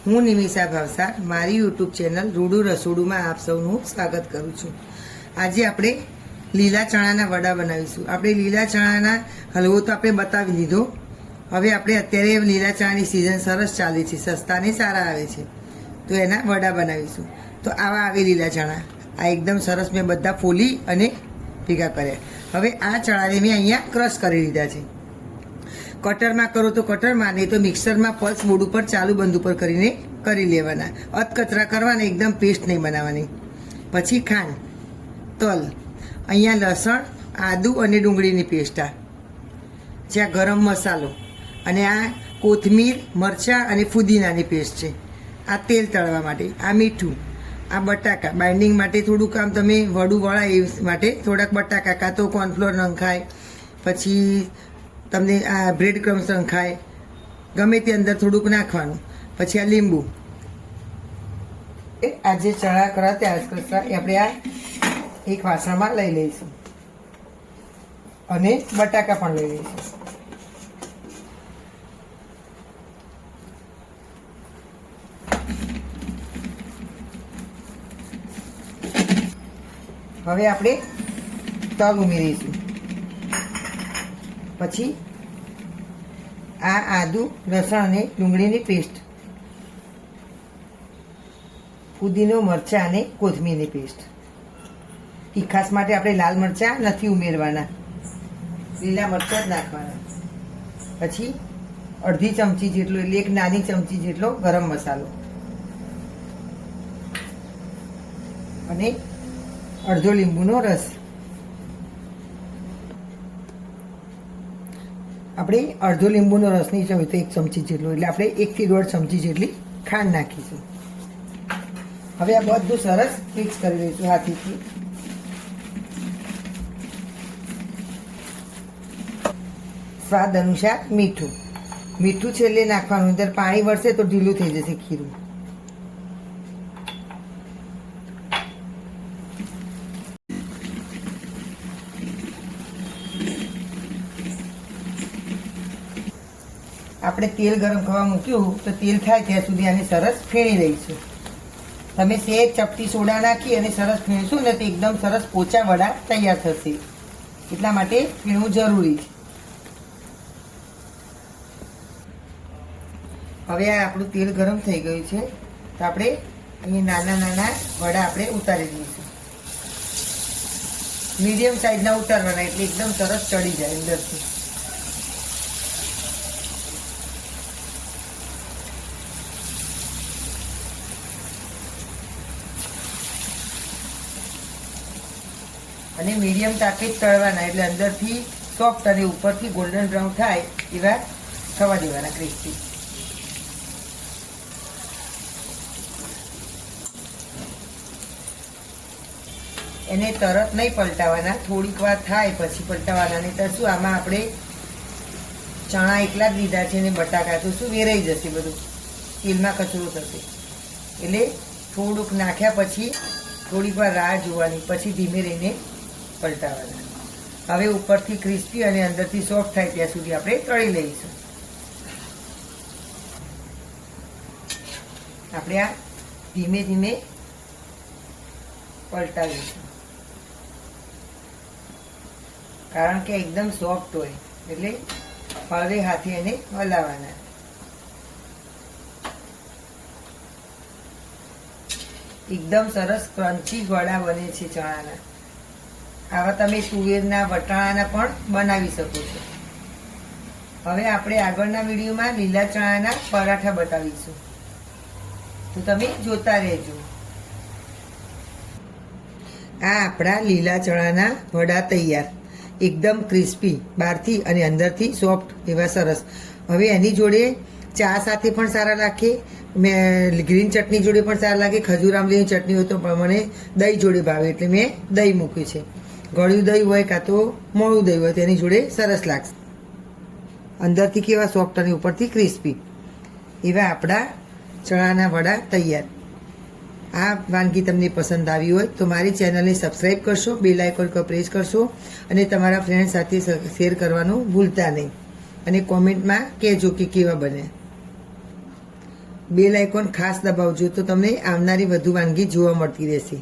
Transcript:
હું નિમિષા ભાવસાર મારી YouTube channel રૂડુ રસોડુમાં આપ સૌનું સ્વાગત કરું છું। આજે આપણે લીલા ચણાના વડા બનાવીશું। આપણે લીલા ચણાના હલવો તો આપણે બતાવી દીધો। હવે આપણે અત્યારે લીલા ચણાની સિઝન સરસ ચાલે છે, સસ્તા ને સારા આવે છે, તો એના વડા બનાવીશું। તો આવા આવે લીલા ચણા, આ એકદમ સરસ મેં બધા ફોલી અને ભેગા કર્યા। હવે આ ચણાને મેં અહીંયા ક્રશ કરી લીધા છે। કટરમાં કરો તો કટરમાં, નહીં તો મિક્સરમાં પલ્સ મોડ ઉપર ચાલુ બંધ ઉપર કરીને કરી લેવાના। અધકચરા કરવાના, એકદમ પેસ્ટ નહીં બનાવવાની। પછી ખાંડ, તલ, અહીંયા લસણ, આદુ અને ડુંગળીની પેસ્ટ, જ્યાં ગરમ મસાલો, અને આ કોથમીર, મરચાં અને ફુદીનાની પેસ્ટ છે। આ તેલ તળવા માટે, આ મીઠું, આ બટાકા બાઇન્ડિંગ માટે થોડુંક આમ તમે વડું વળા એ માટે થોડાક બટાકા કાં તો કોર્નફ્લોર નંખાય, પછી તમને આ બ્રેડ ક્રમ્સ નંખાય, ગમે તે અંદર થોડુંક નાખવાનું। પછી આ લીંબુ, આ જે ચણા કરા ત્યાં કરતા એ આપણે આ એક વાસણમાં લઈ લઈશું, અને બટાકા પણ લઈ લઈશું। હવે આપણે તલ ઉમેરીશું। પછી આ આદુ, લસણ અને ડુંગળીની પેસ્ટ, ફુદીનો, મરચાં અને કોથમીરની પેસ્ટ। તીખાસ માટે આપણે લાલ મરચાં નથી ઉમેરવાના, લીલા મરચાં જ નાખવાના। પછી અડધી ચમચી જેટલો, એટલે એક નાની ચમચી જેટલો ગરમ મસાલો, અને અડધો લીંબુનો રસ। આપણે અડધો લીંબુનો રસ નહીં જોઈએ તો એક ચમચી જેટલો, એટલે આપણે 1 થી 1.5 ચમચી જેટલી ખાંડ નાખીશું। હવે આ બધું સરસ મિક્સ કરી લઈશું હાથેથી। સ્વાદ અનુસાર મીઠું, મીઠું છેલ્લે નાખવાનું, અંદર પાણી વળશે તો ઢીલું થઈ જશે ખીરું। આપણે તેલ ગરમ થવા મૂક્યું તો તેલ થાય ત્યાં સુધી આને સરસ ફેણી લઈશું। તમે સેજ ચપટી સોડા નાખી અને સરસ ફેણશું ને તો એકદમ સરસ પોચા વડા તૈયાર થશે, એટલા માટે ફેણવું જરૂરી છે। હવે આ આપણું તેલ ગરમ થઈ ગયું છે, તો આપણે અહીં નાના નાના વડા આપણે ઉતારી દઈશું। મીડિયમ સાઈઝના ઉતારવાના, એટલે એકદમ સરસ ચડી જાય અંદરથી। અને મીડિયમ તાપે જ તળવાના, એટલે અંદરથી સોફ્ટ અને ઉપરથી ગોલ્ડન બ્રાઉન થાય એવા થવા દેવાના, ક્રિસ્પી। એને તરત નહીં પલટાવાના, થોડીક વાર થાય પછી પલટાવાના, નહીં તો શું આમાં આપણે ચણા એકલા જ લીધા છે ને બટાકા, તો શું વેરાઈ જશે, બધું તેલમાં કચરો થશે। એટલે થોડુંક નાખ્યા પછી થોડીક વાર રાહ જોવાની, પછી ધીમે રહીને પલટાવાના। હવે ઉપરથી ક્રિસ્પી અને અંદરથી સોફ્ટ થાય ત્યાં સુધી આપણે તળી લઈશું। આપણે આ ધીમે ધીમે પલટાવીશું, કારણ કે એકદમ સોફ્ટ હોય એટલે હળવે હાથે એને હલાવવાના। એકદમ સરસ ક્રન્ચી વડા બને છે ચણાના। આવા તમે તુવેરના, વટાણાના પણ બનાવી શકો છો। હવે આપણે આગળના વિડીયોમાં લીલા ચણાના પરાઠા બતાવીશું, તો તમે જોતા રહેજો। આ આપણા લીલા ચણાના વડા તૈયાર, એકદમ ક્રિસ્પી બહારથી અને અંદરથી સોફ્ટ એવા સરસ। હવે એની જોડે ચા સાથે પણ સારા લાગે, ગ્રીન ચટણી જોડે પણ સારા લાગે, ખજૂર આમલીની ચટણી હોય તો મને દહીં જોડે ભાવે એટલે મેં દહીં મૂક્યું છે। ગળ્યું દહીં હોય કાં તો મોળું દહીં હોય તેની જોડે સરસ લાગશે। અંદરથી કેવા સોફ્ટ અને ઉપરથી ક્રિસ્પી એવા આપણા ચણાના વડા તૈયાર। આ વાનગી તમને પસંદ આવી હોય તો મારી ચેનલને સબસ્ક્રાઈબ કરશો, બેલ આઇકોન પર પ્રેસ કરશો, અને તમારા ફ્રેન્ડ સાથે શેર કરવાનું ભૂલતા નહીં, અને કોમેન્ટમાં કહેજો કે કેવા બને। બેલ આઇકોન ખાસ દબાવજો તો તમને આવનારી વધુ વાનગી જોવા મળતી રહેશે.